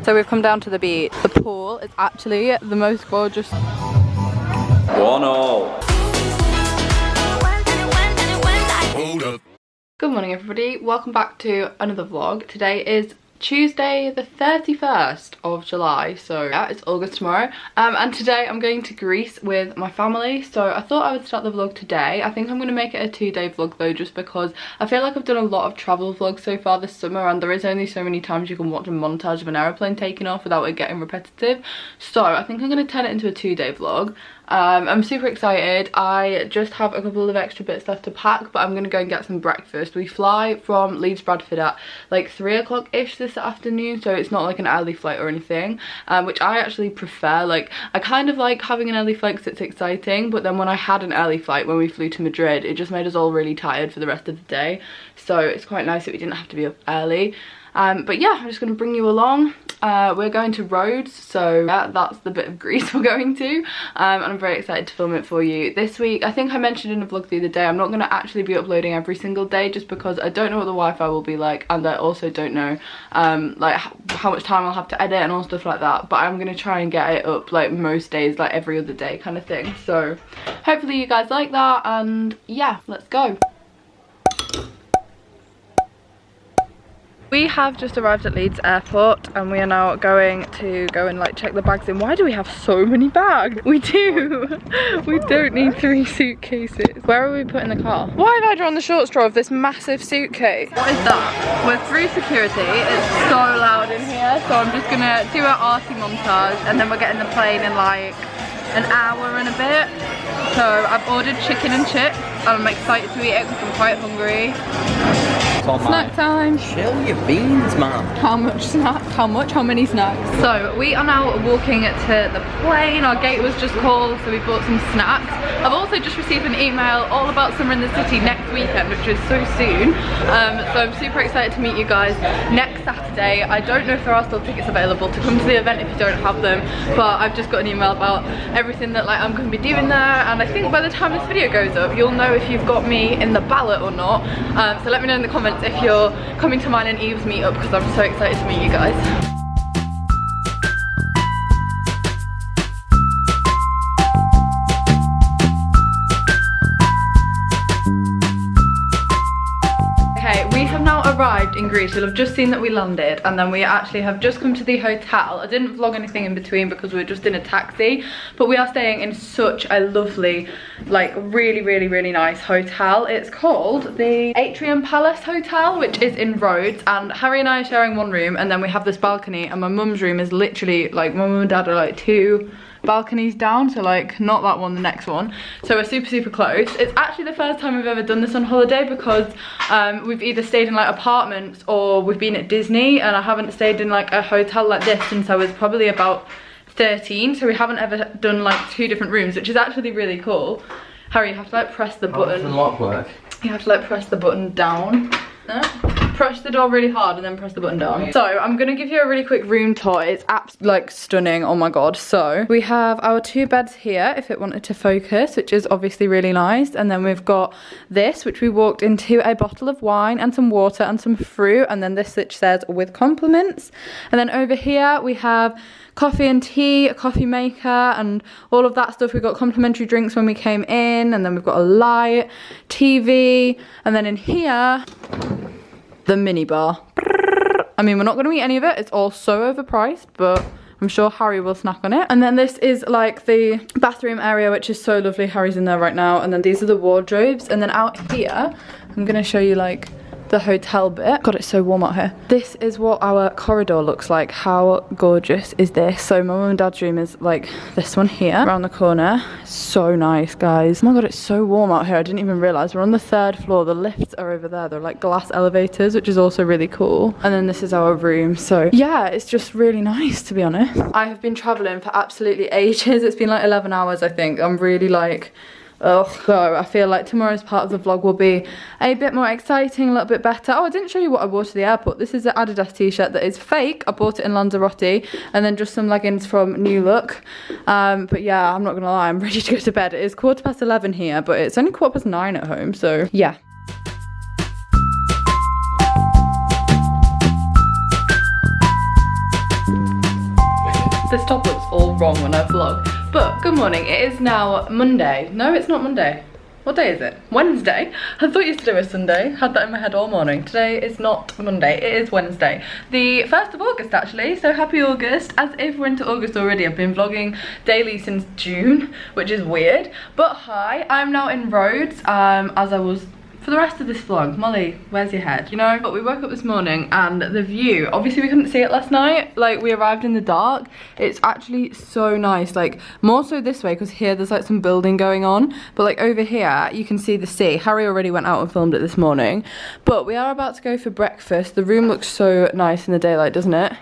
So we've come down to the beach. The pool is actually the most gorgeous. 1-0. Hold up. Good morning everybody, welcome back to another vlog. Today is Tuesday the 31st of July, so yeah, it's August tomorrow, and today I'm going to Greece with my family, so I thought I would start the vlog today. I think I'm going to make it a 2-day vlog though, just because I feel like I've done a lot of travel vlogs so far this summer, and there is only so many times you can watch a montage of an aeroplane taking off without it getting repetitive, so I think I'm going to turn it into a 2-day vlog. I'm super excited. I just have a couple of extra bits left to pack, but I'm going to go and get some breakfast. We fly from Leeds Bradford at like 3 o'clock-ish this afternoon, so it's not like an early flight or anything, which I actually prefer. Like, I kind of like having an early flight because it's exciting, but then when I had an early flight when we flew to Madrid, it just made us all really tired for the rest of the day, so it's quite nice that we didn't have to be up early. But yeah, I'm just going to bring you along. We're going to Rhodes, so yeah, that's the bit of Greece we're going to, and I'm very excited to film it for you this week. I think I mentioned in a vlog the other day, I'm not going to actually be uploading every single day just because I don't know what the Wi-Fi will be like, and I also don't know like how much time I'll have to edit and all stuff like that, but I'm going to try and get it up like most days, like every other day kind of thing. So hopefully you guys like that, and yeah, let's go. We have just arrived at Leeds Airport and we are now going to go and like check the bags in. Why do we have so many bags? We do. We don't need 3 suitcases. Where are we putting the car? Why have I drawn the short straw of this massive suitcase? What is that? We're through security. It's so loud in here. So I'm just gonna do our arty montage and then we're getting the plane in like an hour and a bit. So I've ordered chicken and chips and I'm excited to eat it because I'm quite hungry. Snack time. Chill your beans, man. How much snacks? How much? How many snacks? So we are now walking to the plane. Our gate was just called, so we bought some snacks. I've also just received an email all about Summer in the City next weekend, which is so soon. So I'm super excited to meet you guys next Saturday. I don't know if there are still tickets available to come to the event if you don't have them, but I've just got an email about everything that like I'm going to be doing there, and I think by the time this video goes up, you'll know if you've got me in the ballot or not. So let me know in the comments if you're coming to mine and Eve's meetup, because I'm so excited to meet you guys. Okay, we have now arrived in Greece. You'll have just seen that we landed, and then we actually have just come to the hotel. I didn't vlog anything in between because we were just in a taxi, but we are staying in such a lovely, like really nice hotel. It's called the Atrium Palace Hotel, which is in Rhodes, and Harry and I are sharing one room, and then we have this balcony, and my mum's room is literally like, my mum and dad are like 2 balconies down, so like not that one, the next one, so we're super close. It's actually the first time we've ever done this on holiday because we've either stayed in like apartments or we've been at Disney, and I haven't stayed in like a hotel like this since I was probably about 13, so we haven't ever done like 2 different rooms, which is actually really cool. Harry, you have to like press the button. How does the lock work? You have to like press the button down. Press the door really hard and then press the button down. So I'm gonna give you a really quick room tour. It's like stunning, oh my god. So we have our 2 beds here if it wanted to focus, which is obviously really nice, and then we've got this, which we walked into, a bottle of wine and some water and some fruit, and then this which says with compliments, and then over here we have coffee and tea, a coffee maker and all of that stuff. We got complimentary drinks when we came in, and then we've got a light, TV, and then in here the mini bar. I mean, we're not going to eat any of it, it's all so overpriced, but I'm sure Harry will snack on it. And then this is like the bathroom area, which is so lovely. Harry's in there right now, and then these are the wardrobes, and then out here I'm going to show you like the hotel bit. God, it's so warm out here. This is what our corridor looks like. How gorgeous is this? So my mum and dad's room is like this one here around the corner. So nice, guys. Oh my god, it's so warm out here. I didn't even realize. We're on the 3rd floor. The lifts are over there. They're like glass elevators, which is also really cool. And then this is our room. So yeah, it's just really nice, to be honest. I have been traveling for absolutely ages. It's been like 11 hours, I think. I'm really like, oh, so I feel like tomorrow's part of the vlog will be a bit more exciting, a little bit better. Oh, I didn't show you what I wore to the airport. This is an Adidas t-shirt that is fake. I bought it in Lanzarote, and then just some leggings from New Look. But yeah, I'm not gonna lie, I'm ready to go to bed. It is 11:15 here, but it's only 9:15 at home, so yeah. wrong when I vlog. But good morning, it is now Monday. No, it's not Monday. What day is it? Wednesday. I thought yesterday was Sunday. Had that in my head all morning. Today is not Monday, it is Wednesday. The 1st of August actually, so happy August. As if we're into August already. I've been vlogging daily since June, which is weird. But hi, I'm now in Rhodes, as I was for the rest of this vlog. Molly, where's your head? You know, but we woke up this morning and the view, obviously we couldn't see it last night, like we arrived in the dark. It's actually so nice, like more so this way because here there's like some building going on, but like over here you can see the sea. Harry already went out and filmed it this morning, but we are about to go for breakfast. The room looks so nice in the daylight, doesn't it?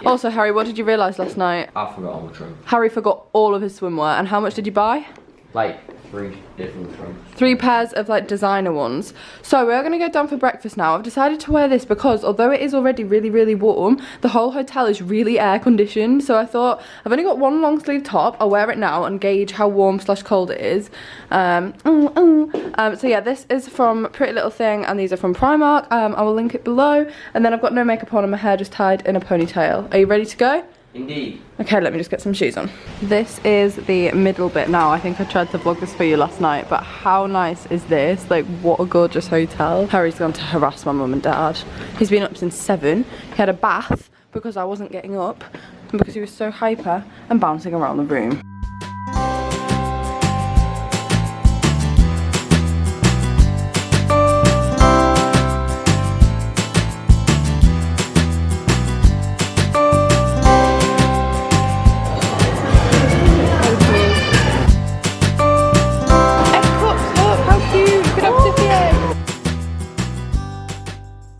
Yeah. Also, Harry, what did you realise last night? I forgot all the trunks. Harry forgot all of his swimwear, and how much did you buy? Like 3 different trunks. 3 pairs of like designer ones. So we're gonna go down for breakfast now. I've decided to wear this because although it is already really warm, the whole hotel is really air conditioned. So I thought I've only got one long sleeve top. I'll wear it now and gauge how warm / cold it is. So yeah, this is from Pretty Little Thing and these are from Primark. I will link it below. And then I've got no makeup on and my hair just tied in a ponytail. Are you ready to go? Indeed. Okay, let me just get some shoes on. This is the middle bit now. I think I tried to vlog this for you last night, but how nice is this? Like, what a gorgeous hotel. Harry's gone to harass my mum and dad. He's been up since 7. He had a bath because I wasn't getting up and because he was so hyper and bouncing around the room.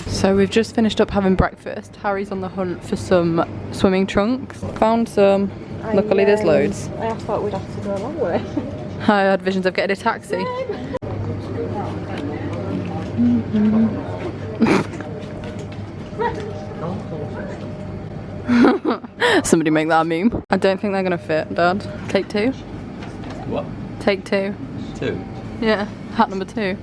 So we've just finished up having breakfast. Harry's on the hunt for some swimming trunks. Found some. Luckily there's loads. I thought we'd have to go a long way. I had visions of getting a taxi. Somebody make that a meme. I don't think they're gonna fit, Dad. Take 2. What? Take 2. 2? Yeah, hat number 2.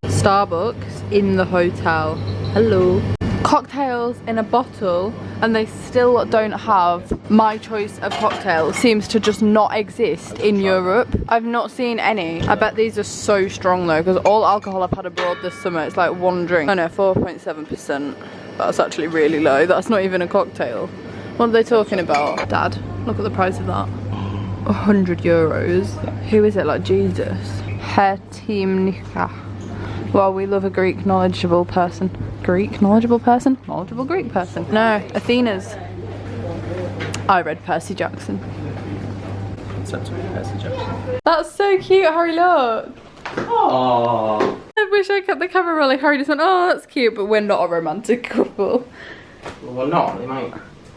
Starbucks in the hotel. Hello. Cocktails in a bottle and they still don't have my choice of cocktail. Seems to just not exist in Europe. I've not seen any. I bet these are so strong though because all alcohol I've had abroad this summer, it's like one drink. I know, 4.7%. That's actually really low. That's not even a cocktail. What are they talking about? Dad, look at the price of that. 100 euros. Who is it, like Jesus? Hetimnika. Well, we love a Greek knowledgeable person. Greek knowledgeable person? Knowledgeable Greek person. No, Athena's. I read Percy Jackson. Percy Jackson. That's so cute, Harry, look. Oh. I wish I kept the camera rolling. Harry just went, oh, that's cute, but we're not a romantic couple. Well, we're not. They might.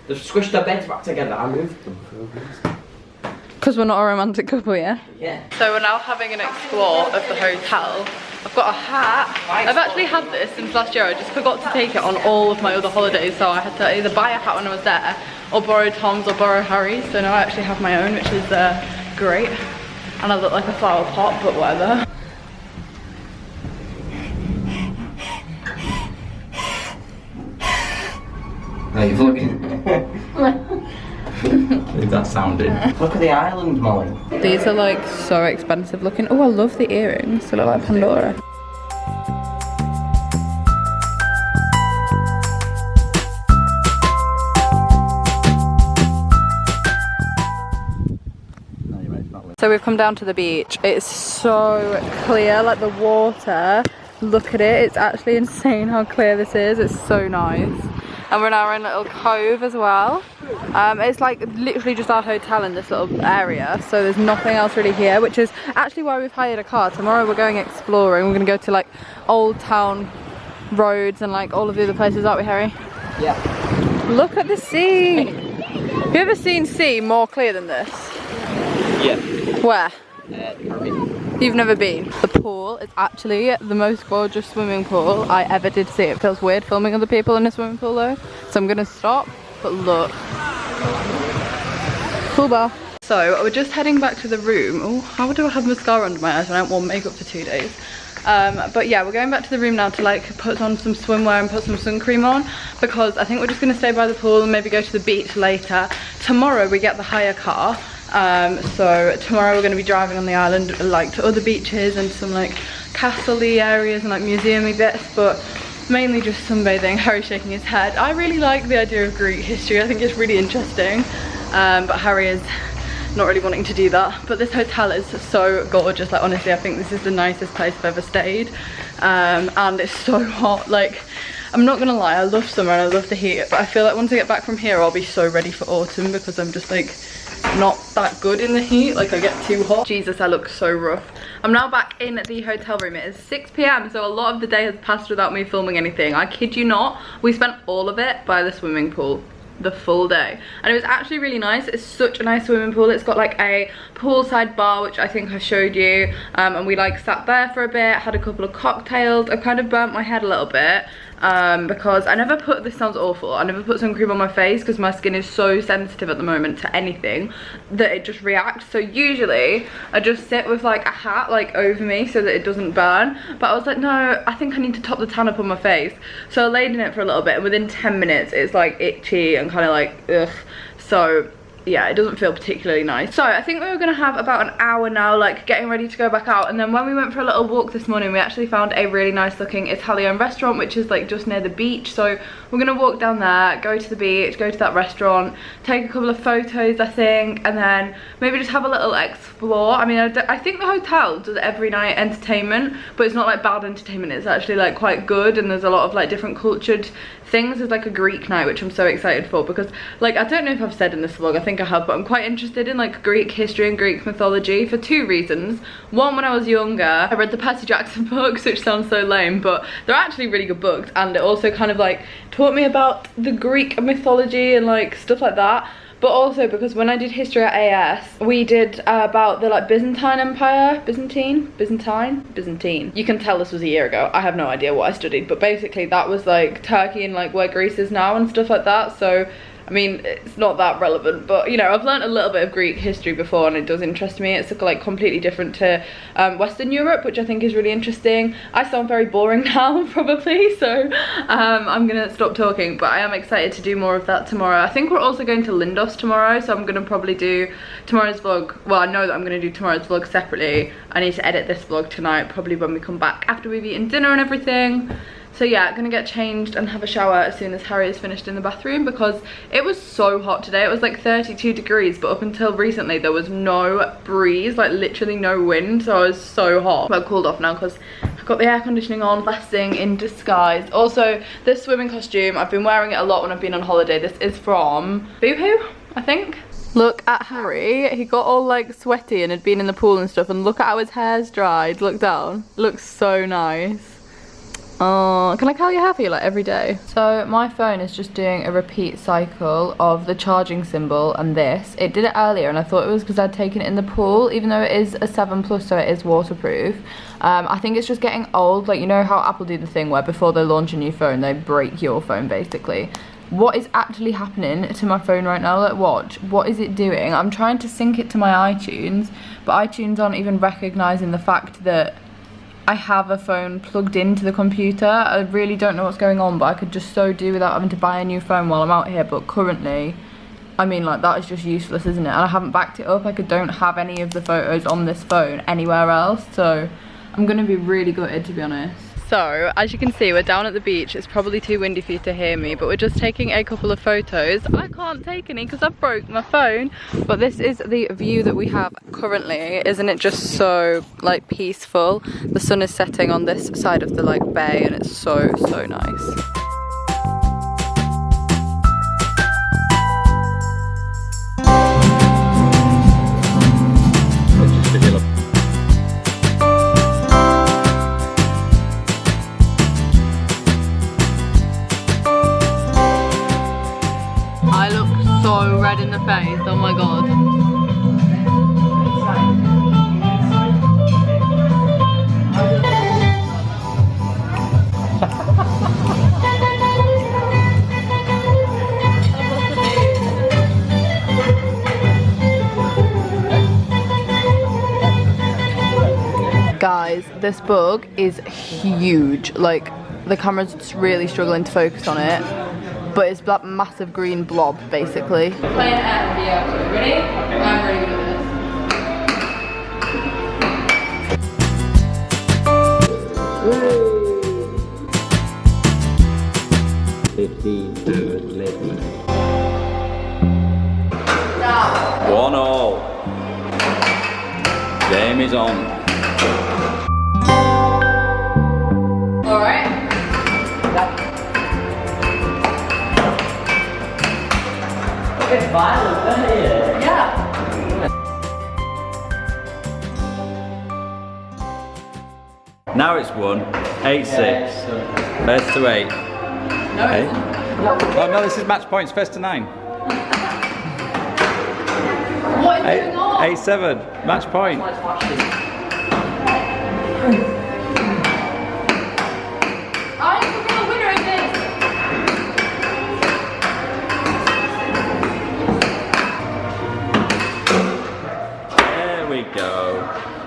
They've squished their beds back together. I moved them for a reason. Because we're not a romantic couple, yeah? Yeah. So we're now having an explore of the hotel. I've got a hat. I've actually had this since last year. I just forgot to take it on all of my other holidays, so I had to either buy a hat when I was there or borrow Tom's or borrow Harry's. So now I actually have my own, which is great. And I look like a flower pot, but whatever. Are you vlogging? Leave that sound in. Look at the island, Molly. These are like so expensive looking. Oh, I love the earrings. They look like Pandora. So we've come down to the beach. It's so clear, like the water. Look at it. It's actually insane how clear this is. It's so nice. And we're in our own little cove as well. It's like literally just our hotel in this little area, so there's nothing else really here, which is actually why we've hired a car. Tomorrow we're going exploring. We're going to go to like Old Town Roads and like all of the other places, aren't we, Harry? Yeah. Look at the sea. Have you ever seen sea more clear than this? Yeah. Where? Caribbean. You've never been. The pool is actually the most gorgeous swimming pool I ever did see. It feels weird filming other people in a swimming pool though, so I'm gonna stop. But look, pool bar. So we're just heading back to the room. Oh, how do I have mascara under my eyes when I don't want makeup for 2 days? But yeah, we're going back to the room now to like put on some swimwear and put some sun cream on, because I think we're just gonna stay by the pool and maybe go to the beach later. Tomorrow we get the hire car, So tomorrow we're going to be driving on the island, like to other beaches and some like castle-y areas and like museum-y bits, but mainly just sunbathing. Harry's shaking his head. I really like the idea of Greek history. I think it's really interesting, but Harry is not really wanting to do that. But this hotel is so gorgeous. Like honestly, I think this is the nicest place I've ever stayed, and it's so hot. Like, I'm not gonna lie, I love summer and I love the heat, but I feel like once I get back from here I'll be so ready for autumn because I'm just like not that good in the heat. Like I get too hot. Jesus, I look so rough. I'm now back in the hotel room. It is 6 p.m, so a lot of the day has passed without me filming anything. I kid you not, we spent all of it by the swimming pool, the full day, and it was actually really nice. It's such a nice swimming pool. It's got like a poolside bar, which I think I showed you, and we like sat there for a bit, had a couple of cocktails. I kind of burnt my head a little bit because I never put, this sounds awful, I never put sun cream on my face because my skin is so sensitive at the moment to anything that it just reacts. So usually I just sit with like a hat like over me so that it doesn't burn, but I was like, no, I think I need to top the tan up on my face. So I laid in it for a little bit and within 10 minutes it's like itchy and kind of like ugh. So yeah, it doesn't feel particularly nice. So I think we were gonna have about an hour now, like getting ready to go back out, and then when we went for a little walk this morning we actually found a really nice looking Italian restaurant which is like just near the beach. So we're gonna walk down there, go to the beach, go to that restaurant, take a couple of photos I think, and then maybe just have a little explore. I mean, I think the hotel does every night entertainment, but it's not like bad entertainment, it's actually like quite good, and there's a lot of like different cultured things. There's like a Greek night which I'm so excited for because like, I don't know if I've said in this vlog, I think I have, but I'm quite interested in like Greek history and Greek mythology for two reasons. One, when I was younger I read the Percy Jackson books, which sounds so lame, but they're actually really good books, and it also kind of like taught me about the Greek mythology and like stuff like that. But also because when I did history at AS, we did about the like Byzantine Empire, Byzantine. You can tell this was a year ago. I have no idea what I studied, but basically that was like Turkey and like where Greece is now and stuff like that. So I mean, it's not that relevant, but you know, I've learned a little bit of Greek history before and it does interest me. It's like completely different to Western Europe, which I think is really interesting. I sound very boring now probably, so I'm gonna stop talking, but I am excited to do more of that tomorrow. I think we're also going to Lindos tomorrow, so I'm gonna probably do tomorrow's vlog. Well, I know that I'm gonna do tomorrow's vlog separately. I need to edit this vlog tonight, probably when we come back after we've eaten dinner and everything. So yeah, gonna get changed and have a shower as soon as Harry is finished in the bathroom because it was so hot today. It was like 32 degrees, but up until recently there was no breeze, like literally no wind, so I was so hot. But I've cooled off now because I've got the air conditioning on. Blessing in disguise. Also, this swimming costume, I've been wearing it a lot when I've been on holiday. This is from Boohoo, I think. Look at Harry, he got all like sweaty and had been in the pool and stuff, and look at how his hair's dried. Look down, looks so nice. Oh, can I curl your hair for you like every day? So my phone is just doing a repeat cycle of the charging symbol and this. It did it earlier and I thought it was because I'd taken it in the pool, even though it is a 7+, so it is waterproof. I think it's just getting old. Like, you know how Apple do the thing where before they launch a new phone they break your phone basically. What is actually happening to my phone right now? Like, watch, what is it doing? I'm trying to sync it to my iTunes, but iTunes aren't even recognizing the fact that I have a phone plugged into the computer. I really don't know what's going on, but I could just so do without having to buy a new phone while I'm out here. But currently, I mean, like, that is just useless, isn't it? And I haven't backed it up. Like, I don't have any of the photos on this phone anywhere else, so I'm gonna be really gutted, to be honest. So, as you can see, we're down at the beach. It's probably too windy for you to hear me, but we're just taking a couple of photos. I can't take any because I've broke my phone, but this is the view that we have currently. Isn't it just so, like, peaceful? The sun is setting on this side of the, like, bay, and it's so, so nice. I look so red in the face, oh my god. Guys, this bug is huge. Like, the camera's really struggling to focus on it, but it's that massive green blob basically. Playing M, yeah. Ready? I'm ready. 15 to 11. 1-1. Game is on. Alright. It's violent, isn't it? Yeah. Now it's 1. 8-6. First to 8. No, Hey. it isn't. Oh no, this is match points. First to 9. What is going on? 8-7. Match point. I'm the real winner of this. There we go.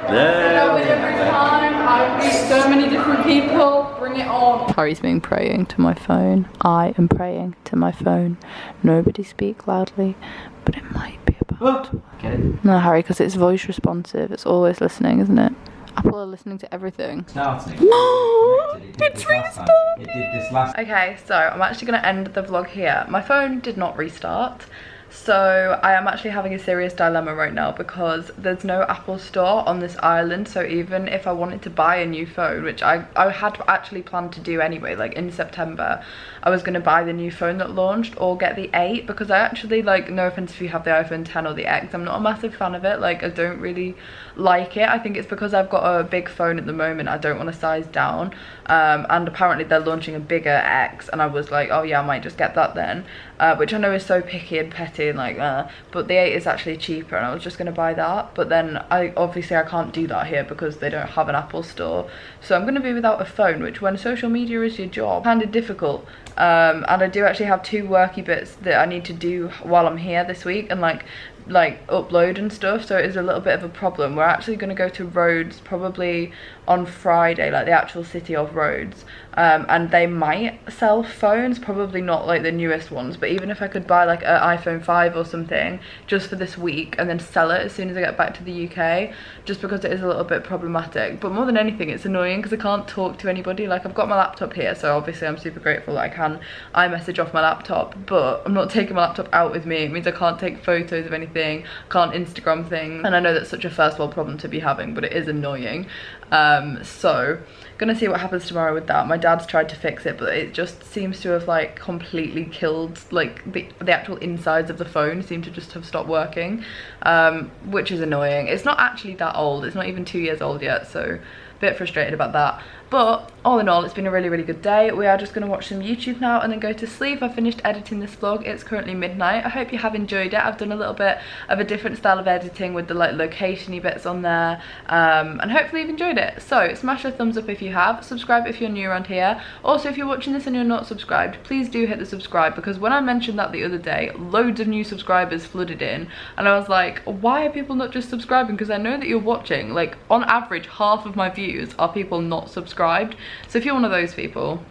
There we Every go. time I meet so many different people, bring it on. Harry's been praying to my phone. I am praying to my phone. Nobody speak loudly, but it might be about. Get it? No, Harry, because it's voice responsive. It's always listening, isn't it? Apple are listening to everything. Starting. It's restarted. It did this last. Okay, so I'm actually going to end the vlog here. My phone did not restart. So I am actually having a serious dilemma right now because there's no Apple store on this island. So even if I wanted to buy a new phone, which I had actually planned to do anyway, like in September, I was going to buy the new phone that launched or get the 8 because I actually, like, no offense if you have the iPhone 10 or the X, I'm not a massive fan of it. Like, I don't really like it. I think it's because I've got a big phone at the moment. I don't want to size down. And apparently they're launching a bigger X and I was like, oh yeah, I might just get that then. Which I know is so picky and petty and like, but the 8 is actually cheaper and I was just going to buy that. But then I can't do that here because they don't have an Apple store. So I'm going to be without a phone, which when social media is your job, kind of difficult. And I do actually have 2 worky bits that I need to do while I'm here this week and like upload and stuff, so it is a little bit of a problem. We're actually going to go to RHODES probably on Friday, like the actual city of RHODES, and they might sell phones, probably not like the newest ones, but even if I could buy like an iPhone 5 or something just for this week and then sell it as soon as I get back to the UK, just because it is a little bit problematic. But more than anything, it's annoying because I can't talk to anybody. Like, I've got my laptop here, so obviously I'm super grateful that I can iMessage off my laptop, but I'm not taking my laptop out with me. It means I can't take photos of anything, can't Instagram things, and I know that's such a first world problem to be having, but it is annoying. So gonna see what happens tomorrow with that. My dad's tried to fix it, but it just seems to have like completely killed, like the actual insides of the phone seem to just have stopped working, which is annoying. It's not actually that old, it's not even 2 years old yet, so a bit frustrated about that. But all in all, it's been a really good day. We are just going to watch some YouTube now and then go to sleep. I finished editing this vlog. It's currently midnight. I hope you have enjoyed it. I've done a little bit of a different style of editing with the like location-y bits on there, and hopefully you've enjoyed it. So smash a thumbs up if you have, subscribe if you're new around here. Also, if you're watching this and you're not subscribed, please do hit the subscribe, because when I mentioned that the other day, loads of new subscribers flooded in and I was like, why are people not just subscribing? Because I know that you're watching. Like, on average, half of my views are people not subscribed. So if you're one of those people,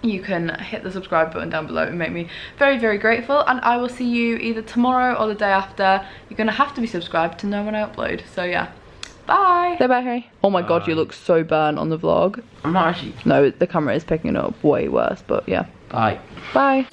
you can hit the subscribe button down below and make me very grateful, and I will see you either tomorrow or the day after. You're gonna have to be subscribed to know when I upload, so yeah. Bye. Say bye, Harry. Oh my god, you look so burnt on the vlog. I'm not actually. No, the camera is picking it up way worse, but yeah. Bye. Bye.